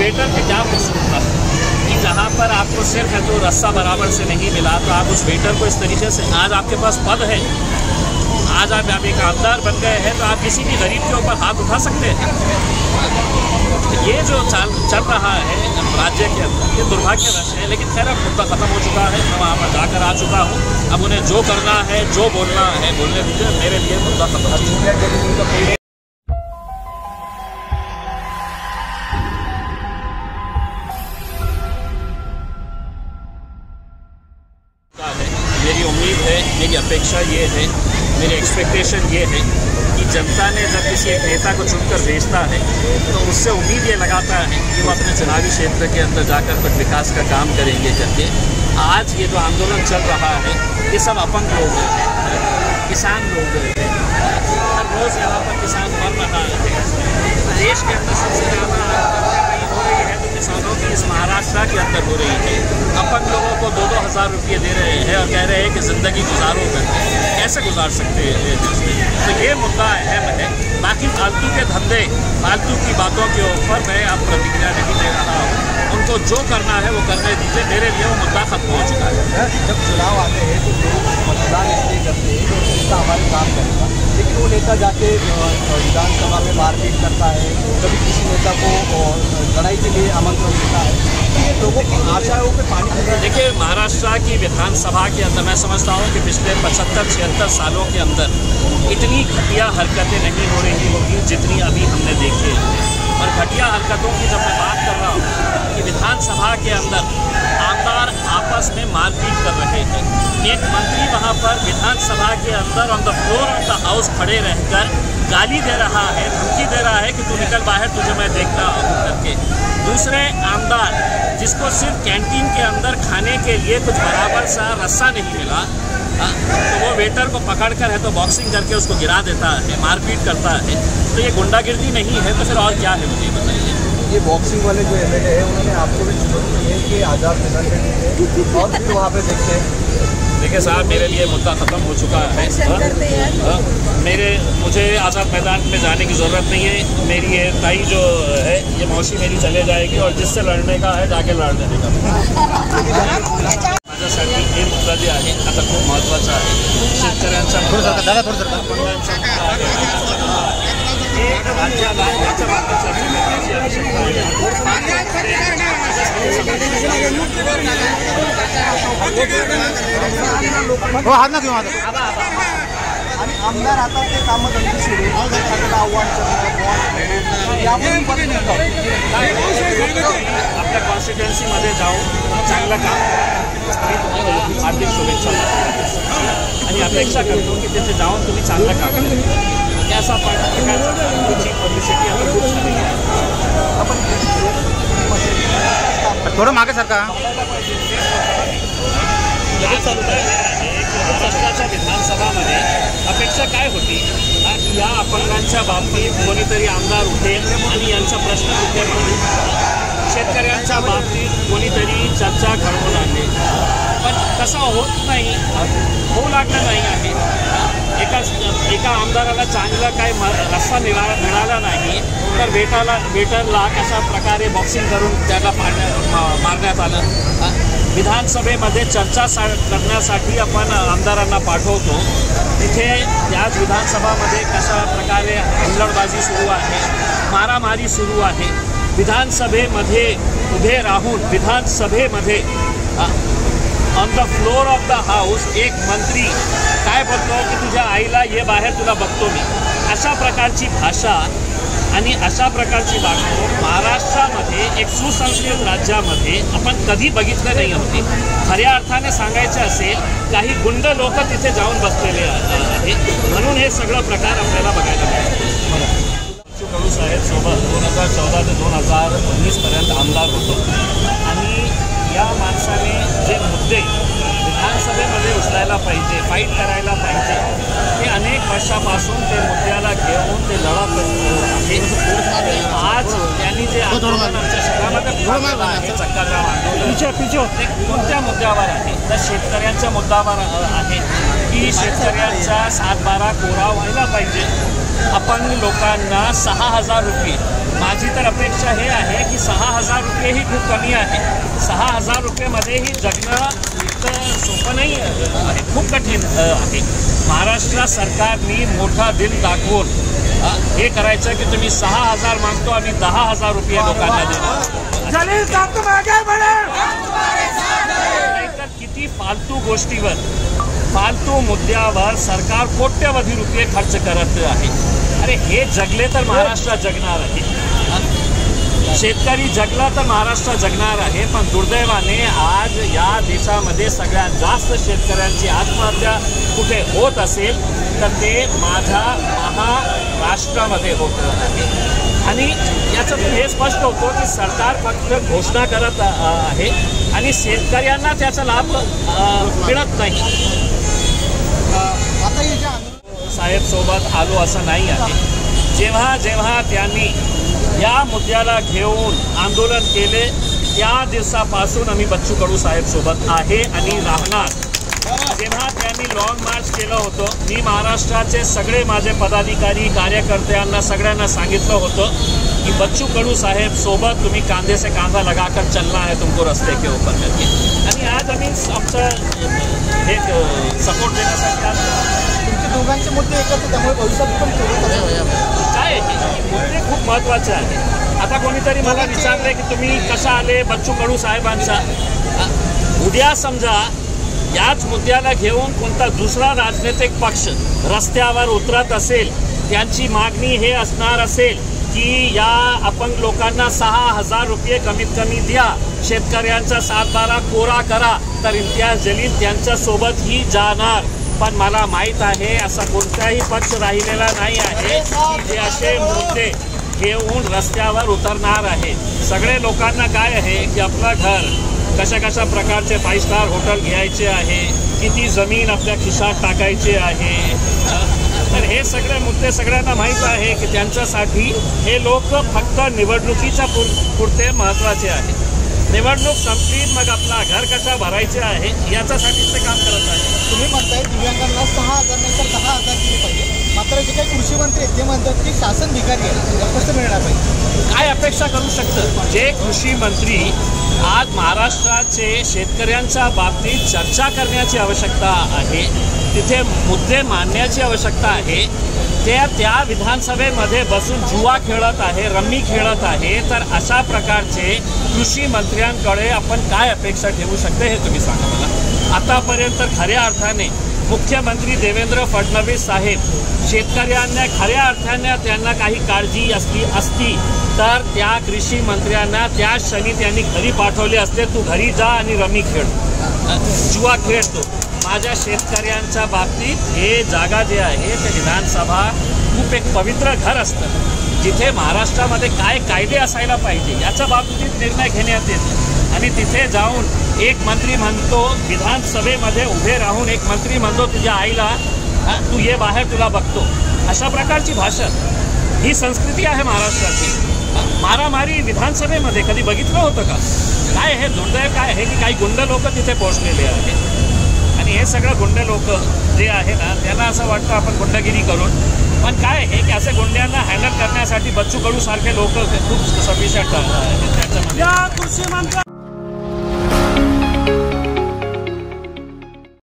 Waiter की क्या कसूर था कि जहाँ पर आपको सिर्फ है तो रस्सा बराबर से नहीं मिला, तो आप उस वेटर को इस तरीके से, आज आपके पास पद है, आज आप एक आमदार बन गए हैं, तो आप किसी भी गरीब के ऊपर हाथ उठा सकते हैं। ये जो चल रहा है राज्य के अंदर, ये दुर्भाग्यवश है। लेकिन खैर अब मुद्दा ख़त्म हो चुका है, मैं वहाँ पर जाकर आ चुका हूँ। अब उन्हें जो करना है, जो बोलना है बोलने दीजिए, मेरे लिए मुद्दा खत्म हो चुका है। मेरी उम्मीद है, मेरी अपेक्षा ये है, मेरी एक्सपेक्टेशन ये है कि जनता ने जब किसी एक नेता को चुनकर भेजता है तो उससे उम्मीद ये लगाता है कि वो अपने चुनावी क्षेत्र के अंदर जाकर कुछ विकास का काम करेंगे करके। आज ये जो आंदोलन चल रहा है, ये सब अपंग लोग हैं, किसान लोग हैं, हर रोज़ यहाँ पर किसान मर रहा है। देश के अंदर सबसे ज़्यादा हो रही है तो किसानों की इस महाराष्ट्र के अंदर हो रही है। अपंग लोगों को 2-2 हज़ार रुपये दे रहे हैं और कह रहे हैं कि ज़िंदगी गुजारो करके, कैसे गुजार सकते हैं। तो ये मुद्दा अहम है। बाकी फालतू के धंधे, फालतू की बातों के ऊपर मैं अब प्रतिक्रिया नहीं दे रहा हूँ। उनको जो करना है वो करने दीजिए, मेरे लिए वो मुद्दा खत्म हो चुका है। जब चुनाव आते हैं तो लोग मतदान इसलिए करते हैं तो नेता हमारे काम करेगा, लेकिन वो नेता जाके विधानसभा में मारपीट करता है, कभी किसी नेता को लड़ाई के लिए आमंत्रण देता है, तो ये लोगों की आशाओं पे पानी फिर रहा है। देखिए, महाराष्ट्र की विधानसभा के अंदर मैं समझता हूँ कि पिछले 75-76 सालों के अंदर इतनी घटिया हरकतें नहीं हो रही होगी जितनी अभी हमने देखी है। और घटिया हरकतों की जब मैं बात कर रहा हूँ कि विधानसभा के अंदर आमदार आपस में मारपीट कर रहे हैं, एक मंत्री वहाँ पर विधानसभा के अंदर on the floor of the house खड़े रहकर गाली दे रहा है, धमकी दे रहा है कि तू निकल बाहर, तुझे मैं देखता हूँ करके। दूसरे आमदार जिसको सिर्फ कैंटीन के अंदर खाने के लिए कुछ बराबर सा रस्सा नहीं मिला, तो वो वेटर को पकड़कर है तो बॉक्सिंग करके उसको गिरा देता है, मारपीट करता है। तो ये गुंडागिर्दी नहीं है तो फिर और क्या है, मुझे बताइए। ये बॉक्सिंग वाले जो एमएलए है उन्होंने आपको भी चुनौती दी है कि आज़ाद मैदान में और फिर वहाँ पे देखते हैं। देखिए साहब, मेरे लिए मुद्दा ख़त्म हो चुका है। मुझे आज़ाद मैदान में जाने की ज़रूरत नहीं है। मेरी ये ताई जो है, ये मौसी मेरी चले जाएगी और जिससे लढणे का है जाके लढ देगा। माझ्यासाठी हे मुद्दा जे आहे आता खूप महत्त्वाचा आहे। शेतकऱ्यांचा राज्याला याच्या बाबतीत चर्चा करण्याची आवश्यकता हो, हात ना घेऊ आणि आमदार आता ते कामं त्यांची सुरू आव्हान आपल्या कॉन्स्टिट्युएन्सीमध्ये जाऊन चांगलं काम मी तुम्हाला हार्दिक शुभेच्छा आणि अपेक्षा करतो की तिथे जाऊन तुम्ही चांगलं काम करा। याचा प्रकारची पब्लिसिटी आता खूप झाली आहे। आपण थोडं मागे सरका महाराष्ट्राच्या विधानसभामध्ये अपेक्षा काय होती की या अपंगांच्या बाबतीत कोणीतरी आमदार उठेल आणि यांचा प्रश्न उठेल, शेतकऱ्यांच्या बाबतीत कोणीतरी चर्चा घडवून आणेल। पण तसं होत नाही, होऊ लागलं नाही आहे। एका आमदाराला चांगला काय रस्ता मिळाला नाही तर वेटरला कशा प्रकारे बॉक्सिंग करून त्याला मारण्यात आलं। विधानसभेमध्ये चर्चा करण्यासाठी आपण आमदारांना पाठवतो, तिथे याच विधानसभामध्ये कशा प्रकारे हुल्लडबाजी सुरू आहे, मारामारी सुरू आहे। विधानसभेमध्ये उभे राहून विधानसभेमध्ये on the floor of the house एक मंत्री काय बोलतो की तुझ्या आईला ये बाहेर, तुला बघतो मी, अशा प्रकारची भाषा आणि अशा प्रकारची वागणूक महाराष्ट्रामध्ये एक सुसंस्कृत राज्यामध्ये आपण कधी बघितलं नाही होते। खऱ्या अर्थाने सांगायचे असेल, काही गुंड लोक तिथे जाऊन बसलेले आहेत, म्हणून हे सगळं प्रकार आपल्याला बघायला मिळतो। कडू साहेब सोबत 2014 ते 2019 पर्यंत आमदार होतो आणि या माणसाने जे मुद्दे विधानसभेमध्ये उचलायला पाहिजे, फाईट करायला पाहिजे, ते अनेक वर्षापासून ते मुद्द्याला घेऊन ते लढत आहे। आज त्यांनी जे आमच्या शहरामध्ये लागलेला आहे चक्काजाम आंदोलन, ते कोणत्या मुद्द्यावर आहे? तर शेतकऱ्यांच्या मुद्द्यावर आहे की शेतकऱ्यांचा 7-12 कोरा व्हायला पाहिजे. अपंग लोकांना 6,000 रुपये, माझी तर अपेक्षा हे आहे की 6,000 रुपये ही खूप कमी आहे. 6,000 रुपयेमध्येही जगणं इतकं सोपं नाही आहे, खूप कठीण आहे. महाराष्ट्र सरकारने मोठा दिल दाखवून हे करायचं की तुम्ही 6,000 मागतो आणि 10,000 रुपये लोकांना देणार. नाहीतर किती फालतू गोष्टीवर, फालतू मुद्द्यावर सरकार कोट्यवधी रुपये खर्च करत आहे. अरे हे जगले तर महाराष्ट्र जगणार आहे, शेतकरी जगला तर महाराष्ट्र जगणार आहे. पण दुर्दैवाने आज या देशामध्ये सगळ्यात जास्त शेतकऱ्यांची आत्महत्या कुठे होत असेल तर ते माझ्या महाराष्ट्रामध्ये होत आहे. आणि याचं हे स्पष्ट होतं की सरकार फक्त घोषणा करत आहे आणि शेतकऱ्यांना त्याचा लाभ मिळत नाही. साहेब सोबत आलो असं नाही आहे. जेव्हा जेव्हा त्यांनी या मुद्द्याला घेऊन आंदोलन केले त्या दिवसापासून आम्ही बच्चू कडू साहेब सोबत आहे आणि राहणार. जेव्हा त्यांनी लॉंग मार्च केलं होतं, मी महाराष्ट्राचे सगळे माझे पदाधिकारी कार्यकर्त्यांना सगळ्यांना सांगितलं होतं कि बच्चू कडू साहेब सोबत तुम्ही कांधे से कांधा लगाकर चलना है तुमको रस्ते के ऊपर करके. आणि आज आम्ही आमचं एक सपोर्ट देण्यासाठी आज तुमचे दोघांचे मुद्दे एकत्र, त्यामुळे भविष्यात पण काय आहे मुद्दे खूप महत्त्वाचे आहे. आता कोणीतरी मला विचारले की तुम्ही कशा आले बच्चू कडू साहेबांचा. उद्या समजा याच मुद्द्याला घेऊन कोणता दुसरा राजनैतिक पक्ष रस्त्यावर उतरत असेल, त्यांची मागणी हे असणार असेल की या अपंग लोकांना 6,000 रुपये कमीत कमी द्या, शेतकऱ्यांचा 7-12 कोरा करा, तर इम्तियाज जलील त्यांच्यासोबतही जाणार. पण मला माहीत आहे असा कोणताही पक्ष राहिलेला नाही आहे की जे असे मुद्दे घेऊन रस्त्यावर उतरणार आहे. सगळे लोकांना काय आहे की आपलं घर कशा कशा प्रकारचे 5 स्टार हॉटेल घ्यायचे आहे, किती जमीन आपल्या खिशात टाकायची आहे. तर हे सगळे मुद्दे सगळ्यांना माहीत आहे की त्यांच्यासाठी हे लोक फक्त निवडणुकीच्या पुरते महत्त्वाचे आहे. निवडणूक संपली मग आपला घर कशा भरायचे आहे याच्यासाठीच ते काम करत आहे. तुम्ही म्हणताय दिव्यांगांना 6,000 नाही तर 10,000 दिले पाहिजे, मात्र जे काही कृषी मंत्री आहेत ते म्हणतात की शासन भिकारी आहे, कसं मिळणार पाहिजे? काय अपेक्षा करू शकतं? जे कृषी मंत्री आज महाराष्ट्राचे शेतकऱ्यांच्या बाबतीत चर्चा करण्याची आवश्यकता आहे, तिथे मुद्दे मांडण्याची आवश्यकता आहे, त्या विधानसभेमध्ये बसून जुवा खेळत आहे, रम्मी खेळत आहे. तर अशा प्रकारचे कृषी मंत्र्यांकडे आपण काय अपेक्षा ठेवू शकतो हे तुम्ही सांगा मला. आतापर्यंत खऱ्या अर्थाने मुख्यमंत्री देवेंद्र फडणवीस साहेब शेतकऱ्यांना खऱ्या अर्थाने त्यांना काही काळजी असती तर त्या कृषी मंत्र्यांना त्या क्षणी त्यांनी घरी पाठवले असते, तू घरी जा आणि रमी खेळ, जुवा खेळतो. माझ्या शेतकऱ्यांच्या बाबतीत हे जागा जे आहे ते विधानसभा खूप एक पवित्र घर असतं, जिथे महाराष्ट्रामध्ये काय कायदे असायला पाहिजे याच्या बाबतीत निर्णय घेण्यात येतो. आणि तिथे जाऊन एक मंत्री म्हणतो, विधानसभेमध्ये उभे राहून एक मंत्री म्हणतो तुझ्या आईला तू ये बाहेर तुला बघतो. अशा प्रकारची भाषा ही संस्कृती आहे महाराष्ट्राची. मारामारी विधानसभेमध्ये कधी बघितलं होतं का? काय हे दुर्दैव काय आहे की काही गुंड लोक तिथे पोहोचलेले आहेत आणि हे सगळं गुंड लोक जे आहे ना त्यांना असं वाटतं आपण गुंडगिरी करून. पण काय आहे की असे गुंड्यांना हँडल करण्यासाठी बच्चू कडू सारखे लोक खूप सफिशियंट आहेत त्याच्यामध्ये.